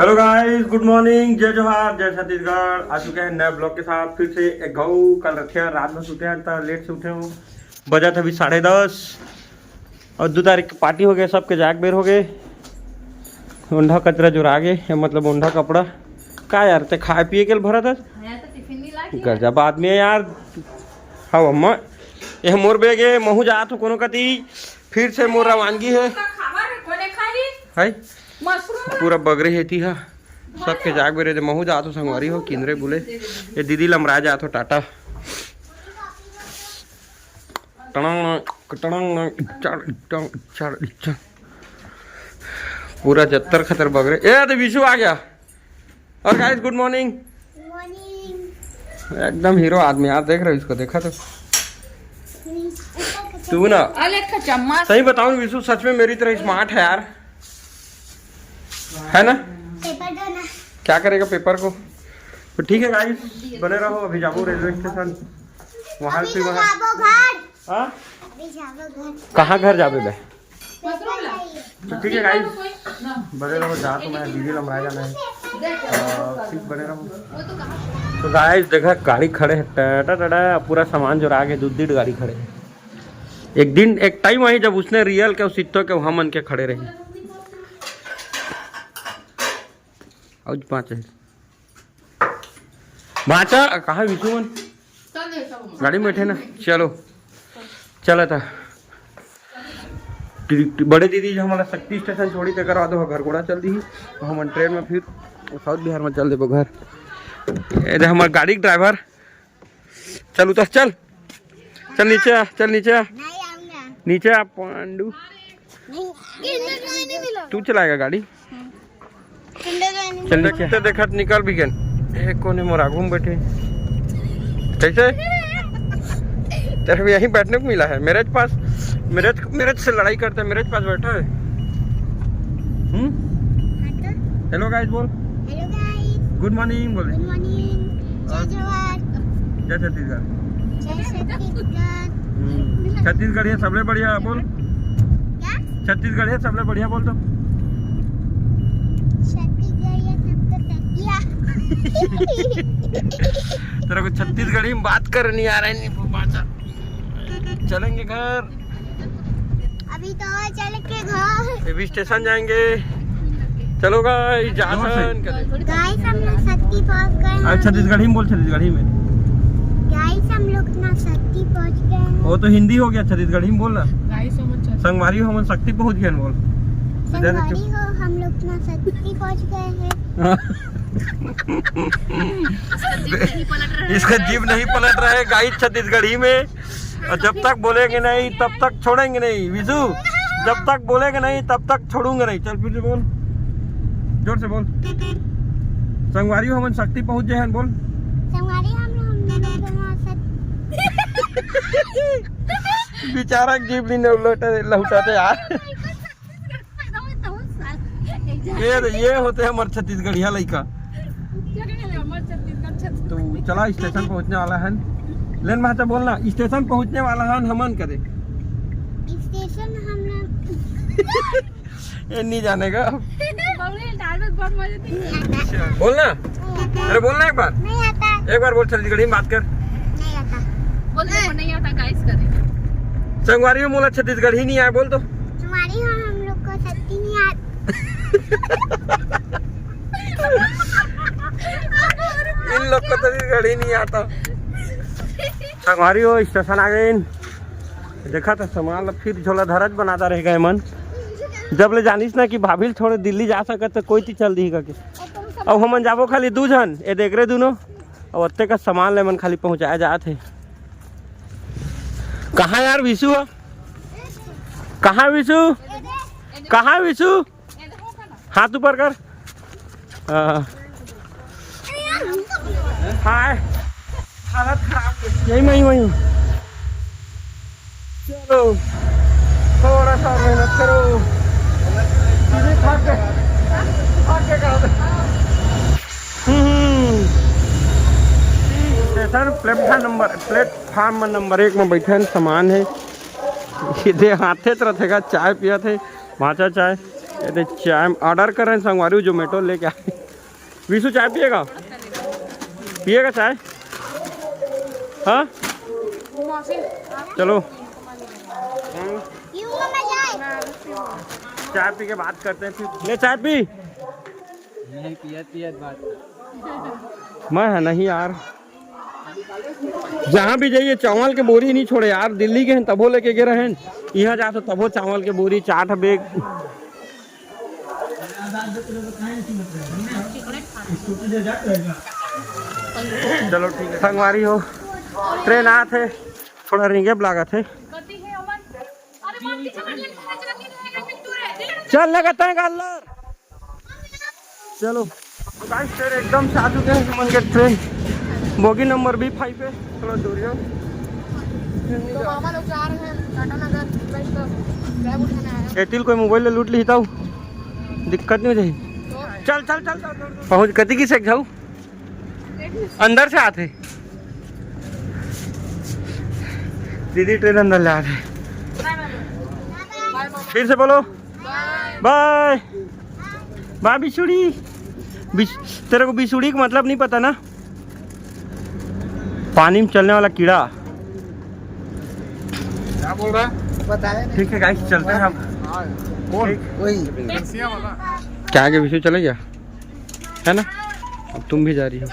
Hello guys, good morning, जय जोहार, जय छत्तीसगढ़। आ चुके हैं नए ब्लॉग के साथ फिर से। एक घाव कल रखे हैं, रात में सोते हैं तो लेट से उठे हूँ। बजा था अभी 10:30 और 2 तारीख की पार्टी हो गए, सबके जाग बेर हो गए। ऊंधा कचरा जुरा गए, मतलब ऊंधा कपड़ा का यार ते खाए पिए के भरा था गजब आदमी है यार। हाँ अम्मा, यह मोर बेग है, महू जात हो कोनो कती फिर से मोर रवानगी है पूरा बगरे हेती हा सबके जाग बेरे महू जात हो संगवारी हो किंदरे बोले ये दीदी लमरा जात हो टाटा पूरा जत्तर खतर बगरे। ए तो विशु आ गया। और गाइस गुड मॉर्निंग। एकदम हीरो आदमी यार, देख रहे हो इसको? देखा तो तू ना सही बताऊं विशु सच में मेरी तरह स्मार्ट है यार, है ना? पेपर दो ना। क्या करेगा पेपर को? तो ठीक है गाइस, बने रहो। अभी जाबो रेलवे स्टेशन, वहाँ से वहाँ कहाँ घर जाबे बे? तो ठीक है गाइस, बने रहो। जा तो मैं दीदी लमराया जाना है, ठीक बने रहो। तो गाइस देखा गाड़ी खड़े है टाटा टाटा, पूरा सामान जो आगे 2 गाड़ी खड़े है। एक दिन एक टाइम आई जब उसने रियल के सिट्टो के वहाँ मन के खड़े रहे। और 5 है भाचा कहाँ विशु मन गाड़ी में बैठे ना। चलो चला था बड़े दीदी जो हमारा शक्ति स्टेशन छोड़ी ते करवा दो, घर घोड़ा चल दी हम ट्रेन में फिर साउथ बिहार में चल दे घर। ये हमारे गाड़ी ड्राइवर चल उतर, चल चल नीचे आ, चल नीचे आ, नीचे आ पांडू। तू चलाएगा गाड़ी? चल देखते देखत निकल भी गए। एक कोने मोरा घूम बैठे कैसे तेरे को यहीं बैठने को मिला है मेरे पास। मेरे से लड़ाई करते हैं, मेरे पास बैठा है। हेलो गाइस बोल। हेलो गाइस, गुड मॉर्निंग बोले। गुड मॉर्निंग, जय जोहार, जय छत्तीसगढ़। जय छत्तीसगढ़। छत्तीसगढ़ है सबले बढ़िया बोल। क्या? छत्तीसगढ़ है सबले बढ़िया बोल। तो छत्तीसगढ़ या सबका तकिया। तेरे को छत्तीसगढ़ी में बात कर नहीं आ रहा है। नहीं चलेंगे घर, अभी तो चल के घर। अभी स्टेशन जाएंगे। चलो गाइस जासन गाइस हम लोग सत्ती पहुंच गए हैं। छत्तीसगढ़ी में बोल, छत्तीसगढ़ी में। गाइस हम लोग ना सत्ती पहुंच गए हैं। वो तो हिंदी हो गया, छत्तीसगढ़ी में बोल रहा। संगवारी हो हम शक्ति पहुंच गए बोल। संगवारी हो हम लोग ना सत्ती पहुंच गए हैं। इसका जीभ नहीं पलट रहा है गाइस छत्तीसगढ़ी में। और जब तक बोलेंगे नहीं तब तक छोड़ेंगे नहीं विशु, जब तक बोलेंगे नहीं तब तक छोड़ूंगा नहीं। चल फिर से बोल, जोर से बोल। संगवारी हो हम शक्ति पहुंच गए हैं बोल। संगवारी हम लोग ना बेचारा जीभ नहीं लौटाते यार। ये होते हैं हमारे छत्तीसगढ़िया लड़का। तो चला स्टेशन पहुंचने वाला है। लेन भाषा बोलना, स्टेशन पहुंचने वाला है हमन करे। स्टेशन हम ये नहीं जानेगा बोलना। अरे बोलना एक बार, नहीं आता। एक बार बोल छत्तीसगढ़ी में बात कर। नहीं आता। बोलने नहीं आता गाइस करेंगे। संगवारी में बोला छत्तीसगढ़ी नहीं आया बोल। तो हमारी हम लोग को सत्ती नहीं आती। इन लोग को छत्तीसगढ़ी नहीं आता। संगवारी हो स्टेशन आ गए। देखा था सामान फिर झोला धरज बनाता रह गए मन। जब ले जानिस ना कि भाभी छोड़े दिल्ली जा सकत तो कोई ती चल दी के। अब हमन जाबो खाली 2 जन, ये देख रहे दोनों। और अत्ते का सामान ले मन खाली पहुंचाया जाते। कहाँ यार विशु? कहाँ विशु? कहाँ विशु? हाथ ऊपर कर। हाय हालत खराब, यही मैं वही हूँ। चलो थोड़ा सा मेहनत करो। स्टेशन प्लेटफार्म नंबर 1 में बैठे सामान है। ये हाथे तरह थे चाय पिया थे, भाचा चाय ये तो चाय ऑर्डर कर रहे हैं संगवारी जोमेटो लेके आए। विशु चाय पिएगा? पिएगा चाय? हाँ चलो चाय पी के बात करते हैं फिर। ले चाय पी। नहीं पिया बात मैं है नहीं यार, जहाँ भी जाइए चावल के बोरी नहीं छोड़े यार। दिल्ली के हैं तबो लेके गए हैं, यहाँ जा तो तबो चावल के बोरी 4 बैग। चलो ठीक है। संगवारी हो ट्रेन आ थे, थोड़ा रिंगे लागा थे। चल लगाता है गालर। चलो गाइस ट्रेन एकदम से आ चुके हैं सुमन के ट्रेन बोगी नंबर B5 पे। थोड़ा दूर है तो मामा लोग जा रहे हैं टाटा नगर कैब उठाने आए। एतिल कोई मोबाइल ले लूट ली तो दिक्कत नहीं हो जाएगी। चल चल चल पहुँच कती की से जाऊ अंदर से आते। दीदी ट्रेन अंदर ले आते। फिर से बोलो बाय बाय बिछुड़ी। तेरे को बिछुड़ी का मतलब नहीं पता ना? पानी में चलने वाला कीड़ा। क्या बोल रहा है पता है? ठीक है गाइस चलते हैं हम। कौन? वही क्या आगे विषय चले गया है ना? अब तुम भी जा रही हो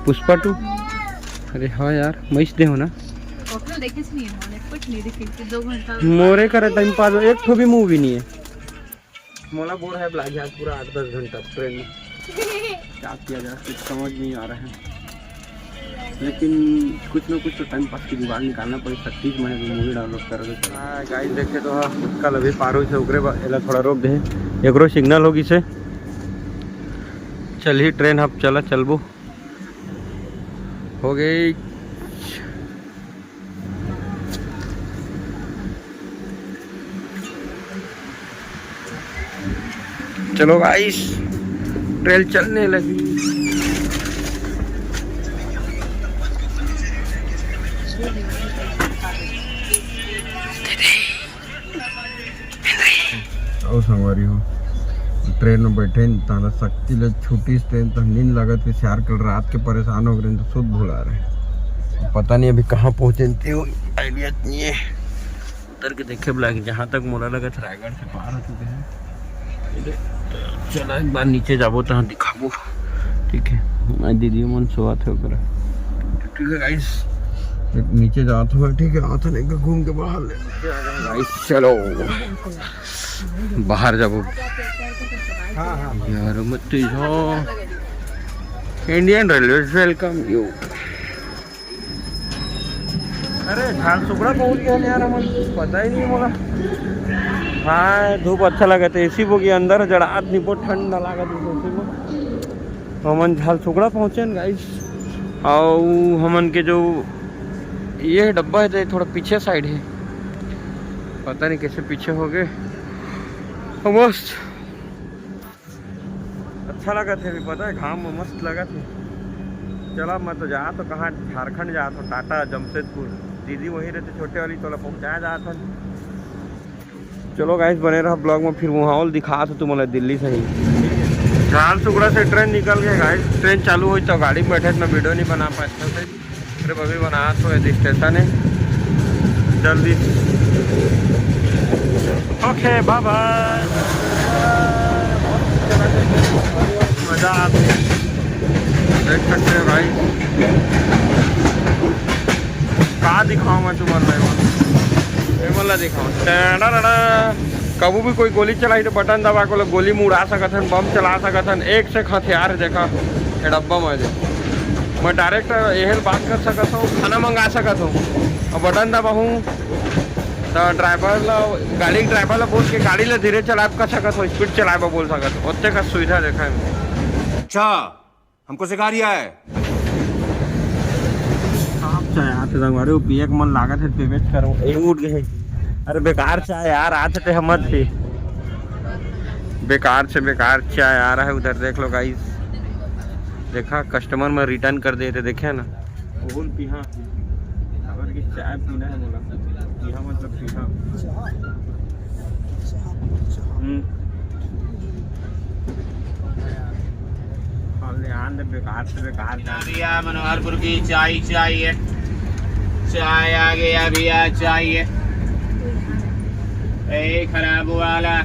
पुष्पा 2? अरे हाँ यार मस्त दे हो ना। मोरे करे टाइम पास एक ठो भी मूवी नहीं है। मोला बोर है ब्लाग यार पूरा 8-10 घंटा ट्रेन में। क्या किया जाए कुछ समझ नहीं आ रहा है, लेकिन कुछ ना कुछ तो टाइम पास की जुगाड़ निकालना पड़े। 36 महीने की मूवी डाउनलोड कर दो। गाइस देखे तो कल अभी पारो से उगरे एला थोड़ा रोक दे एगरो सिग्नल होगी से। चल ही ट्रेन अब चला चलबो हो गई। चलो गाइस ट्रेन चलने लगी। और संगवारी हो ट्रेन में बैठे ताला शक्ति ले छोटी ट्रेन तो नींद लगत है चार कल रात के परेशान हो गए तो सुध भुला रहे। पता नहीं अभी कहाँ पहुँचे आइडिया नहीं है। उतर के देखे बुला जहाँ तक मोला लगा था रायगढ़ से पार हो चुके हैं। चला एक बार नीचे जाबो तो दिखाबो। ठीक है मैं दीदी मन सोआ थे ओकरा। ठीक है गाइस नीचे जात हो। ठीक है आथ ने घूम के बाहर ले गाइस। चलो बाहर जाबो यार मत हो। Indian railway welcome you. अरे झारसुगड़ा पहुंच गया यार हम पता ही नहीं मोला। हाँ धूप अच्छा लगा था एसी बोगी अंदर जड़ा आदमी बहुत ठंडा लगा था। हमन झारसुगड़ा पहुँचे गाइस। और हमन के जो ये डब्बा है तो थोड़ा पीछे साइड है, पता नहीं कैसे पीछे हो गए। मस्त अच्छा लगा था। अभी पता है घाम में मस्त लगा था। चला मैं तो जा तो कहाँ झारखंड जा तो टाटा जमशेदपुर। दीदी वहीं रहते छोटे वाली तो पहुँचाया जा था। चलो गाइस बने रहा ब्लॉग में। फिर माहौल दिखा तो तुम्हारा दिल्ली से ही झारसुगड़ा से ट्रेन निकल गया गाइस। ट्रेन चालू हुई तो गाड़ी में बैठे तो मैं वीडियो नहीं बना पाया अच्छा से। फिर अभी बना तो है स्टेशन है जल्दी। Okay bye bye. मजा आता है देख सकते हो भाई। कहाँ दिखाऊँ मैं तुम्हारा मला दिखाऊँ। कबू भी कोई गोली चलाई तो बटन दबा को लोग गोली में उड़ा सकत हन, बम चला सकत हन। एक से हथियार देखा ये डब्बा में मैं डायरेक्ट यही बात कर सकत हूँ, खाना मंगा सकत हूँ और बटन दबाऊँ तो ड्राइवर ला गाड़ी ड्राइवर ला बोल के गाड़ी ला धीरे चलाए कर सकत हो, स्पीड चलाए बोल सकत हो। उतने का सुविधा देखा है। अच्छा हमको सिखा रिया है। चाय आते संगवारी वो पिए मन लागत है पेमेंट करो यही उठ गए। अरे बेकार चाय यार आते थे हम थे बेकार से बेकार चाय आ रहा है। उधर देख लो गाइस, देखा कस्टमर में रिटर्न कर दिए थे देखे ना। बोल पीहा अगर की चाय पीना है बोला पीहा मतलब पीहा। बेकार से बेकार भैया मनोहरपुर की चाय चाहिए, चाय आ गया भैया चाहिए, खराब वाला।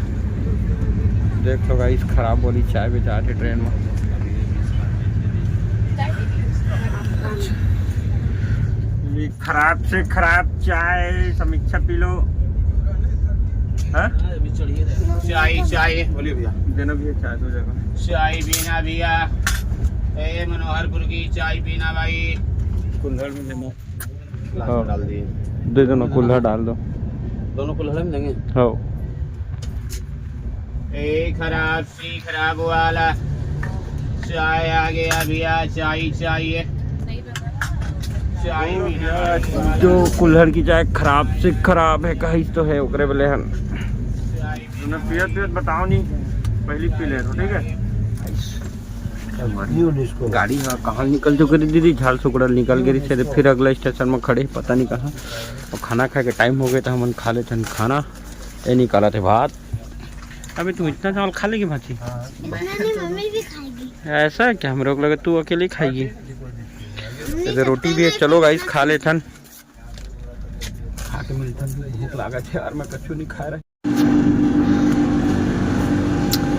देख लो गाइस, खराब वाली चाय बेचा थे ट्रेन में। ये खराब से खराब चाय, समीक्षा पी लो। हाँ? चाय चाहिए, बोलिए भैया। देना भैया चाय दो जगह। चाय पीना भैया, मनोहरपुर की चाय पीना भाई। कुल्हड़ में देना, हाँ। डाल दिए दे दो ना, कुल्हड़ डाल दो। दोनों कुल्हड़ में देंगे। हाँ। खराब सी खराब वाला चाय आ गया भैया, चाय चाहिए, चाय पीना। जो कुल्हड़ की चाय खराब से खराब है कहीं तो है ओकरे बोले हन। तुमने पियत बताओ नहीं, पहली पी ले तो ठीक है। गाड़ी हाँ कहाँ निकल चुकी थी दीदी, झाल सुकड़ल निकल गई से फिर अगला स्टेशन में खड़े पता नहीं कहाँ। और खाना खा के टाइम हो गया था, हम खा लेते खाना। ये निकाला थे भात। अभी तुम इतना चावल खा लेगी भाची? मम्मी भी खाएगी। ऐसा है क्या? हम लोग लगे तू अकेले खाएगी। तो रोटी भी है, चलो गाइस खा लेते खा के मिलता भूख लगा थे यार, मैं कछु नहीं खा रहा।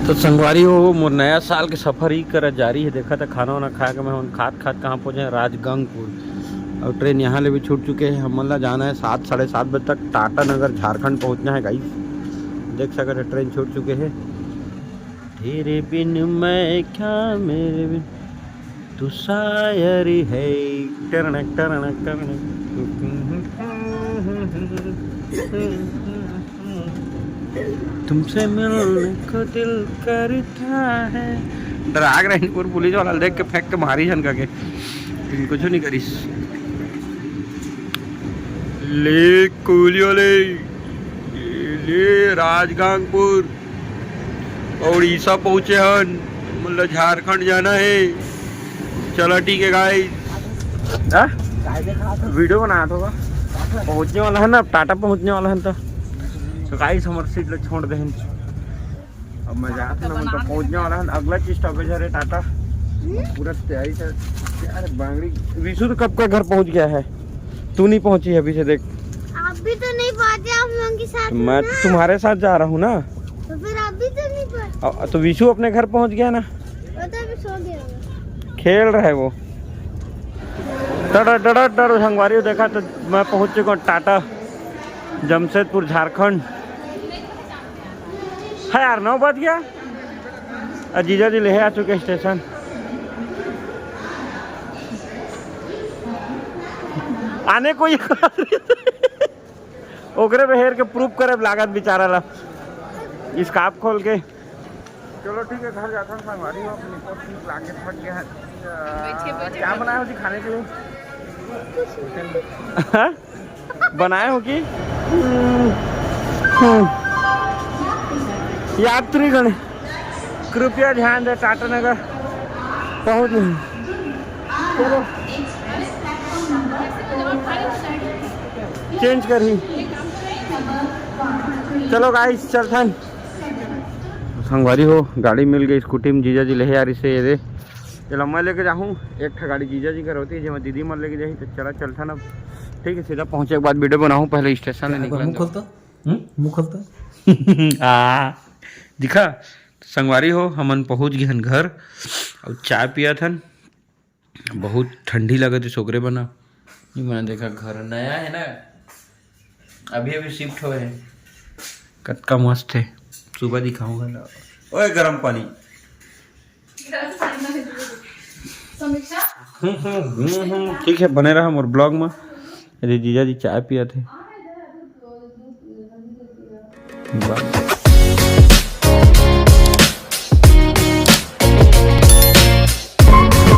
तो संगवारी हो, मोर नया साल के सफर ही कर जारी है। देखा था खाना वाना खा के मैं खात कहाँ पहुँचे, राजगंगपुर। और ट्रेन यहाँ ले भी छूट चुके हैं। हम ला जाना है 7 साढ़े 7 बजे तक टाटा नगर झारखंड पहुँचना है गाइस। देख सकते हैं ट्रेन छूट चुके हैं। तेरे बिन मैं क्या मेरे बिन तू शायरी है। टरनक टरनक टरनक। तुमसे मिलने को दिल करता है। डराग रहीपुर पुलिस वाला देख के फेंक के मारी जन का के कुछ नहीं करीस। ले कुलियो ले राजगंगपुर उड़ीसा पहुँचे हन, मतलब झारखंड जाना है। चलो ठीक है गाइस, वीडियो बनाया था पहुँचने वाला है ना, अब टाटा पहुँचने वाला है। तो गाइस हमारे सीट लोग छोड़ दे। अब मैं जाता ना, मतलब पहुँचने वाला है। अगला चीज स्टॉपेज है टाटा। पूरा तैयारी से यार बांगड़ी। विशु तो कब का घर पहुँच गया है, तू नहीं पहुँची अभी से। देख आप भी तो नहीं पहुंचे, आप लोगों के साथ। मैं तुम्हारे साथ जा रहा हूँ ना, तो फिर आप भी तो नहीं पहुंचे। तो विशु अपने घर पहुँच गया ना, वो तो अभी सो गया होगा। खेल रहा है वो। डर संगवारी देखा तो मैं पहुँच चुका हूँ टाटा जमशेदपुर झारखंड। है यार 9 बज गया। जीजा जी ले आ चुके स्टेशन। आने को ओकरे बहेर के प्रूफ करे लागत बेचारा ला स्कार्फ खोल के। चलो ठीक है, घर जाता हूँ। संगवारी हो अपनी लाके थक गया है। क्या बनाया हो जी खाने के लिए? बनाए हो कि यात्रीगण कृपया ध्यान दे, टाटा नगर पहुँच नहीं। चलो चेंज कर ही। चलो गाइस चलथन। संगवारी हो गाड़ी मिल गई, स्कूटी में जीजा जी ले यार इसे ये दे। चलो मैं लेके जाऊँ, एक गाड़ी जीजा जी का होती है, जब मैं दीदी मन लेके जाही तो चला चलता ना। ठीक है, सीधा पहुँचे के बाद वीडियो बनाऊँ। पहले स्टेशन मुँह खोलता दिखा। संगवारी हो हमन पहुँच गए घर और चाय पिया था। बहुत ठंडी लगे थी, सोकरे बना नहीं मैंने देखा। घर नया है ना, अभी अभी शिफ्ट हुए हैं। कतका मस्त है, सुबह दिखाऊंगा ना। ओए गरम पानी। ठीक है, बने रहा मोर ब्लॉग में। अरे जीजा जी चाय पिया थे।